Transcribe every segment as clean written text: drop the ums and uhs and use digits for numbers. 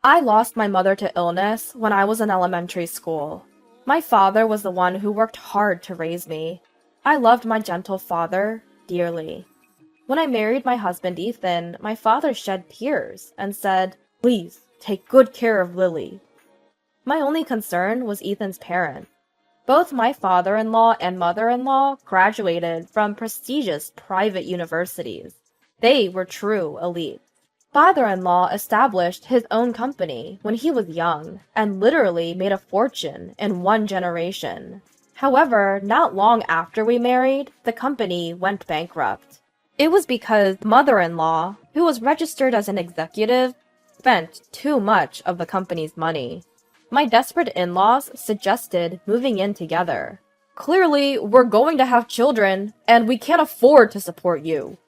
I lost my mother to illness when I was in elementary school. My father was the one who worked hard to raise me. I loved my gentle father dearly. When I married my husband Ethan, my father shed tears and said, "Please, take good care of Lily." My only concern was Ethan's parents. Both my father-in-law and mother-in-law graduated from prestigious private universities. They were true elites. Father-in-law established his own company when he was young and literally made a fortune in one generation. However, not long after we married, the company went bankrupt. It was because mother-in-law, who was registered as an executive, spent too much of the company's money. My desperate in-laws suggested moving in together. "Clearly, we're going to have children, and we can't afford to support you,"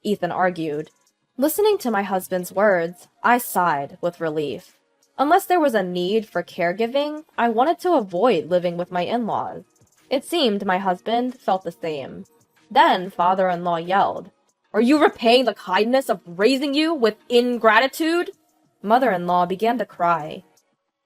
Ethan argued. Listening to my husband's words, I sighed with relief. Unless there was a need for caregiving, I wanted to avoid living with my in-laws. It seemed my husband felt the same. Then father-in-law yelled, "Are you repaying the kindness of raising you with ingratitude?" Mother-in-law began to cry.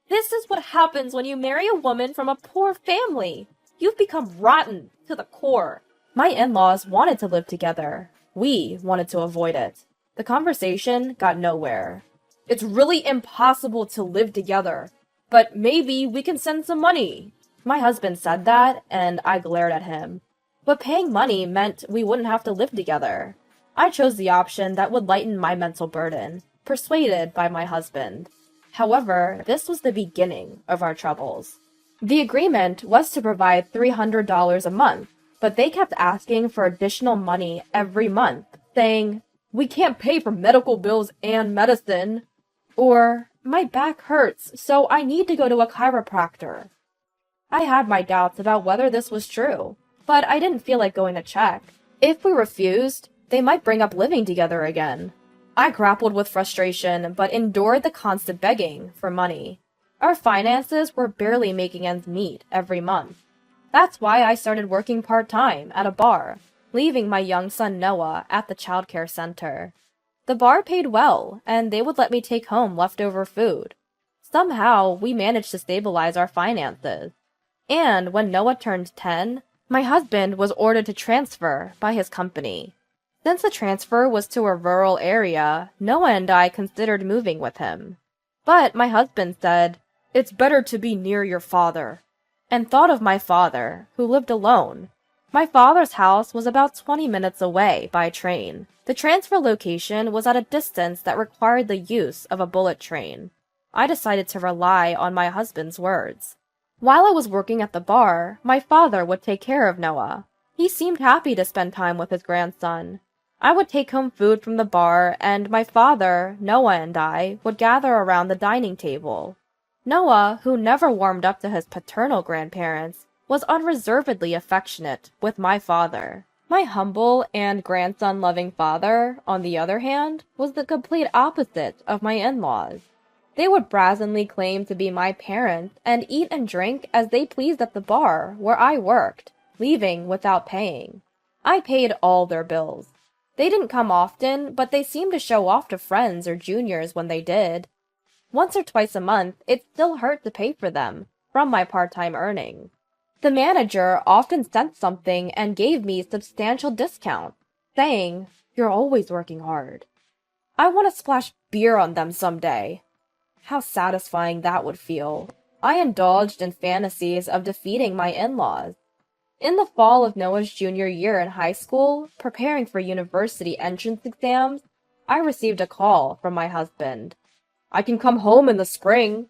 "This is what happens when you marry a woman from a poor family. You've become rotten to the core." My in-laws wanted to live together. We wanted to avoid it. The conversation got nowhere. "It's really impossible to live together, but maybe we can send some money." My husband said that, and I glared at him. But paying money meant we wouldn't have to live together. I chose the option that would lighten my mental burden, persuaded by my husband. However, this was the beginning of our troubles. The agreement was to provide $300 a month, but they kept asking for additional money every month, saying, "We can't pay for medical bills and medicine," or "My back hurts, so I need to go to a chiropractor." I had my doubts about whether this was true, but I didn't feel like going to check. If we refused, they might bring up living together again. I grappled with frustration, but endured the constant begging for money. Our finances were barely making ends meet every month. That's why I started working part-time at a bar, leaving my young son Noah at the childcare center. The bar paid well, and they would let me take home leftover food. Somehow, we managed to stabilize our finances. And when Noah turned 10, my husband was ordered to transfer by his company. Since the transfer was to a rural area, Noah and I considered moving with him. But my husband said, "It's better to be near your father," and thought of my father, who lived alone. My father's house was about 20 minutes away by train. The transfer location was at a distance that required the use of a bullet train. I decided to rely on my husband's words. While I was working at the bar, my father would take care of Noah. He seemed happy to spend time with his grandson. I would take home food from the bar, and my father, Noah, and I would gather around the dining table. Noah, who never warmed up to his paternal grandparents, was unreservedly affectionate with my father. My humble and grandson-loving father, on the other hand, was the complete opposite of my in-laws. They would brazenly claim to be my parents and eat and drink as they pleased at the bar where I worked, leaving without paying. I paid all their bills. They didn't come often, but they seemed to show off to friends or juniors when they did. Once or twice a month, it still hurt to pay for them, from my part-time earnings. The manager often sent something and gave me substantial discounts, saying, "You're always working hard." I want to splash beer on them someday. How satisfying that would feel. I indulged in fantasies of defeating my in-laws. In the fall of Noah's junior year in high school, preparing for university entrance exams, I received a call from my husband. "I can come home in the spring."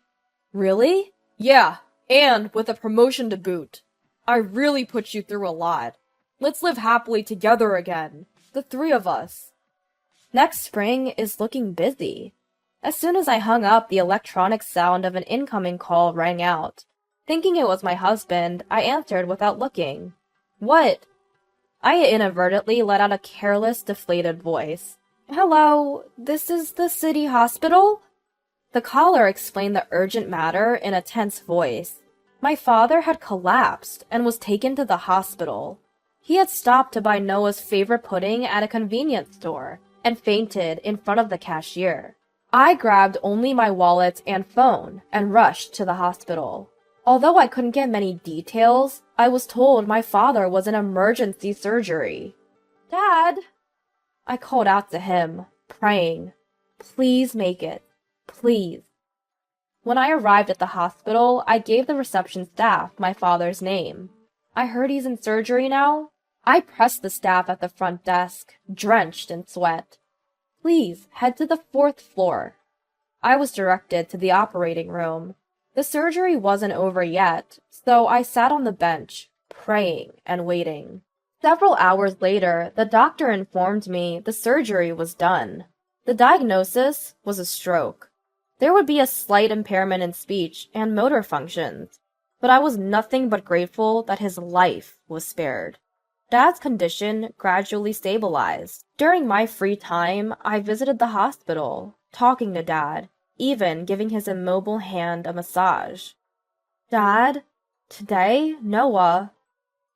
"Really?" "Yeah, and with a promotion to boot. I really put you through a lot. Let's live happily together again, the three of us." Next spring is looking busy. As soon as I hung up, the electronic sound of an incoming call rang out. Thinking it was my husband, I answered without looking. "What?" I inadvertently let out a careless, deflated voice. "Hello, this is the city hospital?" The caller explained the urgent matter in a tense voice. My father had collapsed and was taken to the hospital. He had stopped to buy Noah's favorite pudding at a convenience store and fainted in front of the cashier. I grabbed only my wallet and phone and rushed to the hospital. Although I couldn't get many details, I was told my father was in emergency surgery. "Dad!" I called out to him, praying, "Please make it. Please." When I arrived at the hospital, I gave the reception staff my father's name. "I heard he's in surgery now." I pressed the staff at the front desk, drenched in sweat. "Please head to the 4th floor." I was directed to the operating room. The surgery wasn't over yet, so I sat on the bench, praying and waiting. Several hours later, the doctor informed me the surgery was done. The diagnosis was a stroke. There would be a slight impairment in speech and motor functions, but I was nothing but grateful that his life was spared. Dad's condition gradually stabilized. During my free time, I visited the hospital, talking to Dad, even giving his immobile hand a massage. "Dad, today, Noah."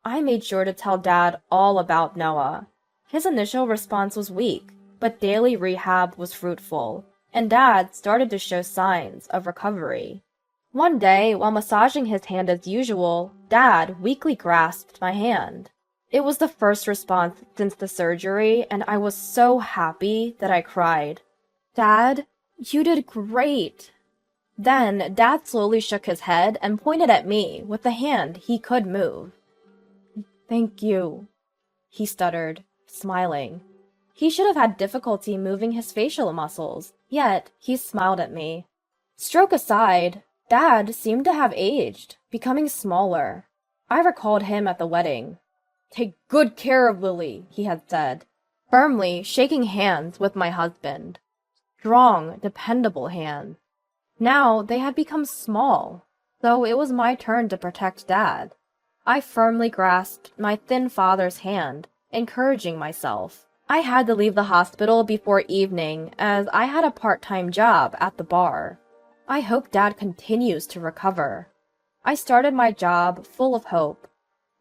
I made sure to tell Dad all about Noah. His initial response was weak, but daily rehab was fruitful, and Dad started to show signs of recovery. One day, while massaging his hand as usual, Dad weakly grasped my hand. It was the first response since the surgery, and I was so happy that I cried. "Dad, you did great." Then Dad slowly shook his head and pointed at me with the hand he could move. "Thank you," he stuttered, smiling. He should have had difficulty moving his facial muscles, yet he smiled at me. Stroke aside, Dad seemed to have aged, becoming smaller. I recalled him at the wedding. "Take good care of Lily," he had said, firmly shaking hands with my husband. Strong, dependable hands. Now they had become small, so it was my turn to protect Dad. I firmly grasped my thin father's hand, encouraging myself. I had to leave the hospital before evening as I had a part-time job at the bar. I hope Dad continues to recover. I started my job full of hope.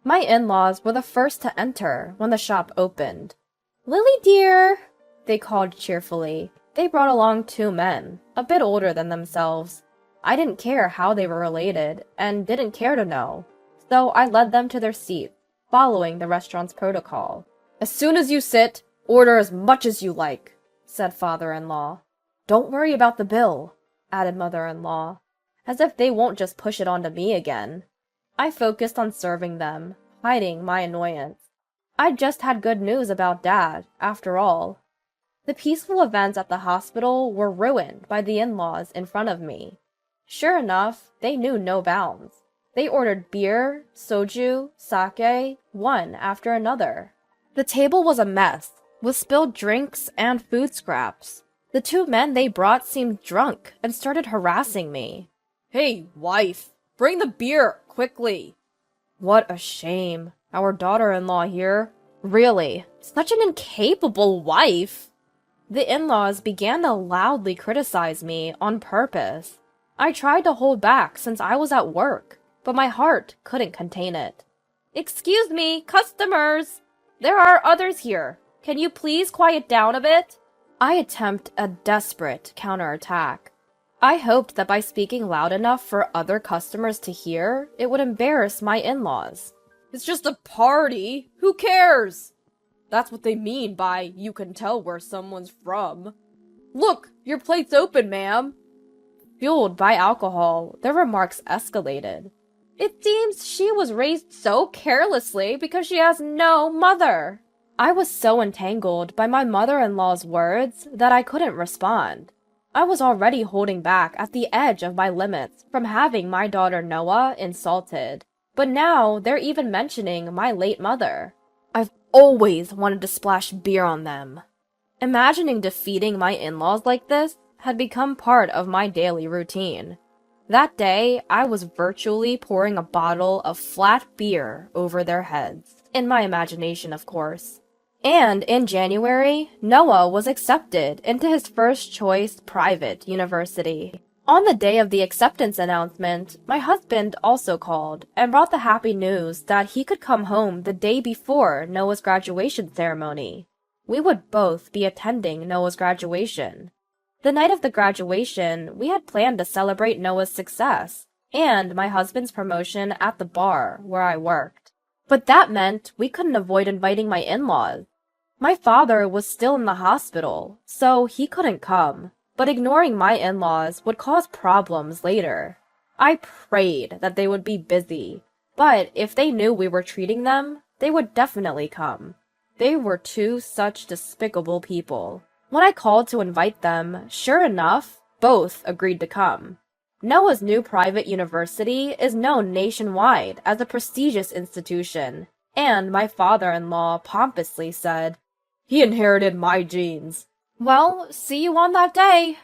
My in-laws were the first to enter when the shop opened. "Lily dear," they called cheerfully. They brought along 2 men, a bit older than themselves. I didn't care how they were related, and didn't care to know, so I led them to their seats, following the restaurant's protocol. "As soon as you sit, order as much as you like," said father-in-law. "Don't worry about the bill," added mother-in-law, as if they won't just push it onto me again. I focused on serving them, hiding my annoyance. I'd just had good news about Dad, after all. The peaceful events at the hospital were ruined by the in-laws in front of me. Sure enough, they knew no bounds. They ordered beer, soju, sake, one after another. The table was a mess, with spilled drinks and food scraps. The 2 men they brought seemed drunk and started harassing me. "Hey, wife, bring the beer, quickly." What a shame. Our daughter-in-law here. Really, such an incapable wife. The in-laws began to loudly criticize me on purpose. I tried to hold back since I was at work, but my heart couldn't contain it. "Excuse me, customers! There are others here. Can you please quiet down a bit?" I attempt a desperate counterattack. I hoped that by speaking loud enough for other customers to hear, it would embarrass my in-laws. "It's just a party. Who cares?" That's what they mean by "you can tell where someone's from." "Look, your plate's open, ma'am." Fueled by alcohol, their remarks escalated. "It seems she was raised so carelessly because she has no mother." I was so entangled by my mother-in-law's words that I couldn't respond. I was already holding back at the edge of my limits from having my daughter Noah insulted. But now they're even mentioning my late mother. I've always wanted to splash beer on them. Imagining defeating my in-laws like this had become part of my daily routine. That day, I was virtually pouring a bottle of flat beer over their heads. In my imagination, of course. And in January, Noah was accepted into his first choice private university. On the day of the acceptance announcement, my husband also called and brought the happy news that he could come home the day before Noah's graduation ceremony. We would both be attending Noah's graduation. The night of the graduation, we had planned to celebrate Noah's success and my husband's promotion at the bar where I worked. But that meant we couldn't avoid inviting my in-laws. My father was still in the hospital, so he couldn't come, but ignoring my in-laws would cause problems later. I prayed that they would be busy, but if they knew we were treating them, they would definitely come. They were two such despicable people. When I called to invite them, sure enough, both agreed to come. Noah's new private university is known nationwide as a prestigious institution, and my father-in-law pompously said, "He inherited my genes." Well, see you on that day.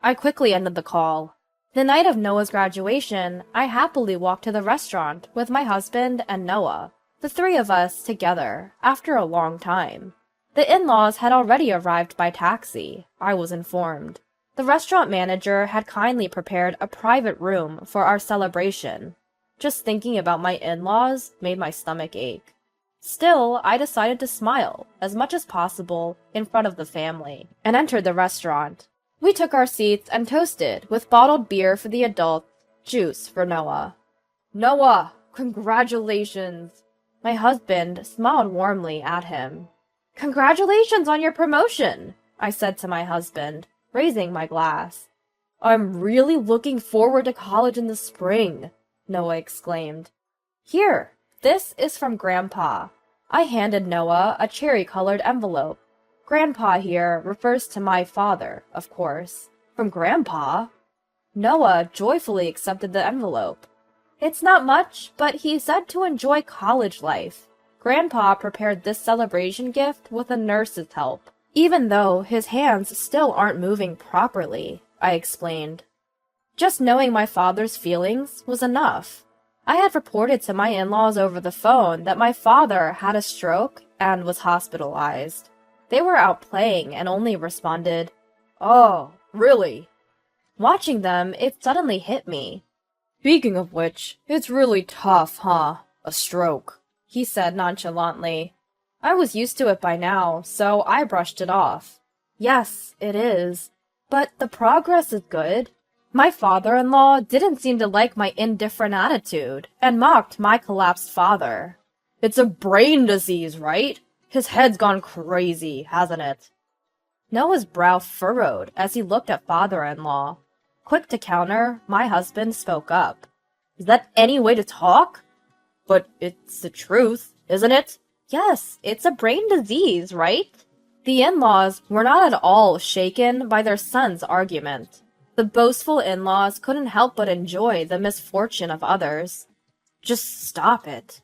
I quickly ended the call. The night of Noah's graduation, I happily walked to the restaurant with my husband and Noah, the three of us together, after a long time. The in-laws had already arrived by taxi, I was informed. The restaurant manager had kindly prepared a private room for our celebration. Just thinking about my in-laws made my stomach ache. Still, I decided to smile as much as possible in front of the family and entered the restaurant. We took our seats and toasted with bottled beer for the adults, juice for Noah. "Noah, congratulations!" My husband smiled warmly at him. "Congratulations on your promotion," I said to my husband, raising my glass. "I'm really looking forward to college in the spring," Noah exclaimed. "Here, this is from Grandpa." I handed Noah a cherry-colored envelope. Grandpa here refers to my father, of course. From Grandpa? Noah joyfully accepted the envelope. It's not much, but he said to enjoy college life. Grandpa prepared this celebration gift with a nurse's help, even though his hands still aren't moving properly, I explained. Just knowing my father's feelings was enough. I had reported to my in-laws over the phone that my father had a stroke and was hospitalized. They were out playing and only responded, "Oh, really?" Watching them, it suddenly hit me. "Speaking of which, it's really tough, huh? A stroke," he said nonchalantly. I was used to it by now, so I brushed it off. Yes, it is. But the progress is good. My father-in-law didn't seem to like my indifferent attitude and mocked my collapsed father. "It's a brain disease, right? His head's gone crazy, hasn't it?" Noah's brow furrowed as he looked at father-in-law. Quick to counter, my husband spoke up. "Is that any way to talk?" "But it's the truth, isn't it?" "Yes, it's a brain disease, right?" The in-laws were not at all shaken by their son's argument. The boastful in-laws couldn't help but enjoy the misfortune of others. "Just stop it,"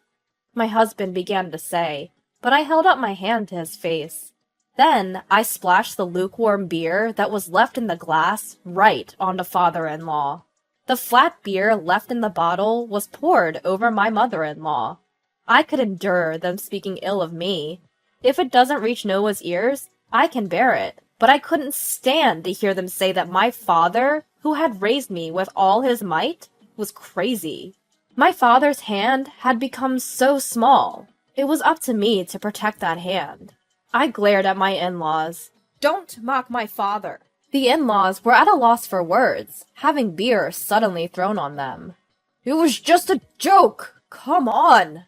my husband began to say, but I held up my hand to his face. Then I splashed the lukewarm beer that was left in the glass right onto father-in-law. The flat beer left in the bottle was poured over my mother-in-law. I could endure them speaking ill of me. If it doesn't reach Noah's ears, I can bear it. But I couldn't stand to hear them say that my father, who had raised me with all his might, was crazy. My father's hand had become so small. It was up to me to protect that hand. I glared at my in-laws. "Don't mock my father." The in-laws were at a loss for words, having beer suddenly thrown on them. "It was just a joke! Come on!"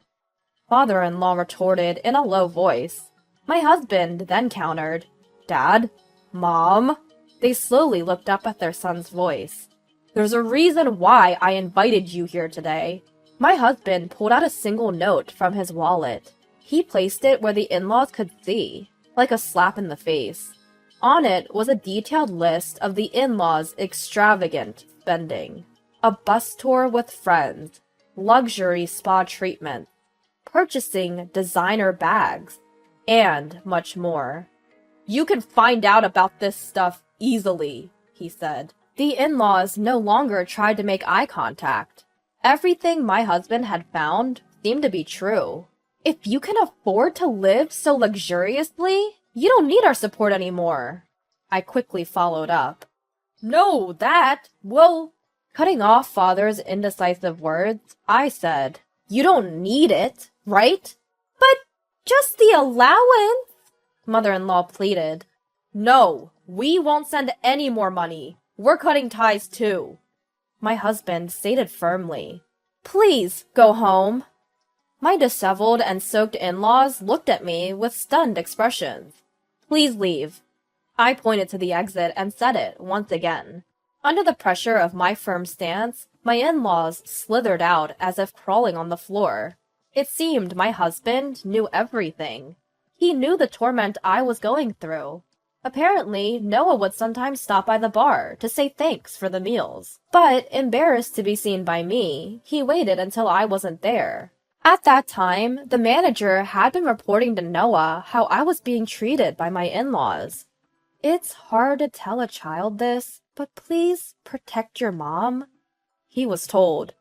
Father-in-law retorted in a low voice. My husband then countered, "Dad? Mom?" They slowly looked up at their son's voice. "There's a reason why I invited you here today." My husband pulled out a single note from his wallet. He placed it where the in-laws could see, like a slap in the face. On it was a detailed list of the in-laws' extravagant spending. A bus tour with friends, luxury spa treatment, purchasing designer bags, and much more. "You can find out about this stuff easily," he said. The in-laws no longer tried to make eye contact. Everything my husband had found seemed to be true. "If you can afford to live so luxuriously, you don't need our support anymore," I quickly followed up. "No, that, well..." Cutting off father's indecisive words, I said, "You don't need it, right?" "But just the allowance," mother-in-law pleaded. "No, We won't send any more money. We're cutting ties too. My husband stated firmly. Please go home. My disheveled and soaked in-laws looked at me with stunned expressions. Please leave. I pointed to the exit and said it once again. Under the pressure of my firm stance, my in-laws slithered out as if crawling on the floor. It seemed my husband knew everything. He knew the torment I was going through. Apparently, Noah would sometimes stop by the bar to say thanks for the meals. But, embarrassed to be seen by me, he waited until I wasn't there. At that time, the manager had been reporting to Noah how I was being treated by my in-laws. It's hard to tell a child this, but please protect your mom, he was told.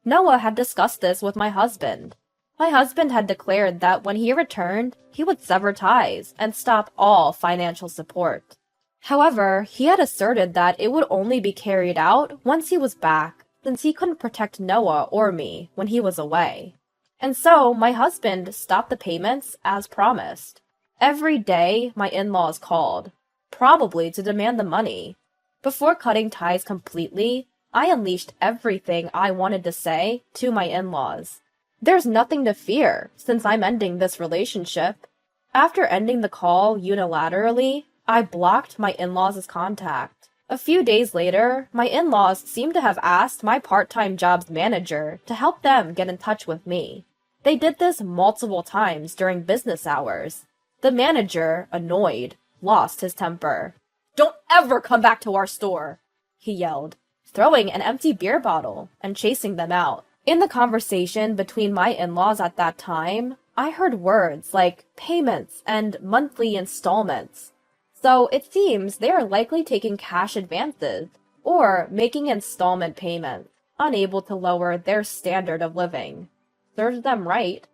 Noah had discussed this with my husband. My husband had declared that when he returned, he would sever ties and stop all financial support. However, he had asserted that it would only be carried out once he was back, since he couldn't protect Noah or me when he was away. And so, my husband stopped the payments as promised. Every day, my in-laws called, probably to demand the money. Before cutting ties completely, I unleashed everything I wanted to say to my in-laws. There's nothing to fear, since I'm ending this relationship. After ending the call unilaterally, I blocked my in-laws' contact. A few days later, my in-laws seemed to have asked my part-time job's manager to help them get in touch with me. They did this multiple times during business hours. The manager, annoyed, lost his temper. "Don't ever come back to our store," he yelled, throwing an empty beer bottle and chasing them out. In the conversation between my in-laws at that time, I heard words like payments and monthly installments. So it seems they are likely taking cash advances or making installment payments, unable to lower their standard of living. Serves them right.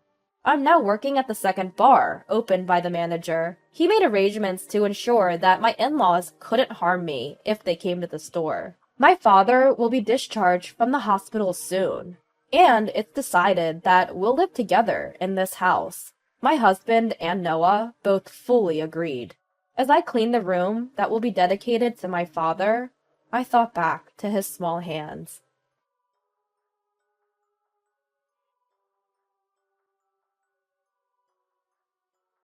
I'm now working at the second bar, opened by the manager. He made arrangements to ensure that my in-laws couldn't harm me if they came to the store. My father will be discharged from the hospital soon, and it's decided that we'll live together in this house. My husband and Noah both fully agreed. As I cleaned the room that will be dedicated to my father, I thought back to his small hands.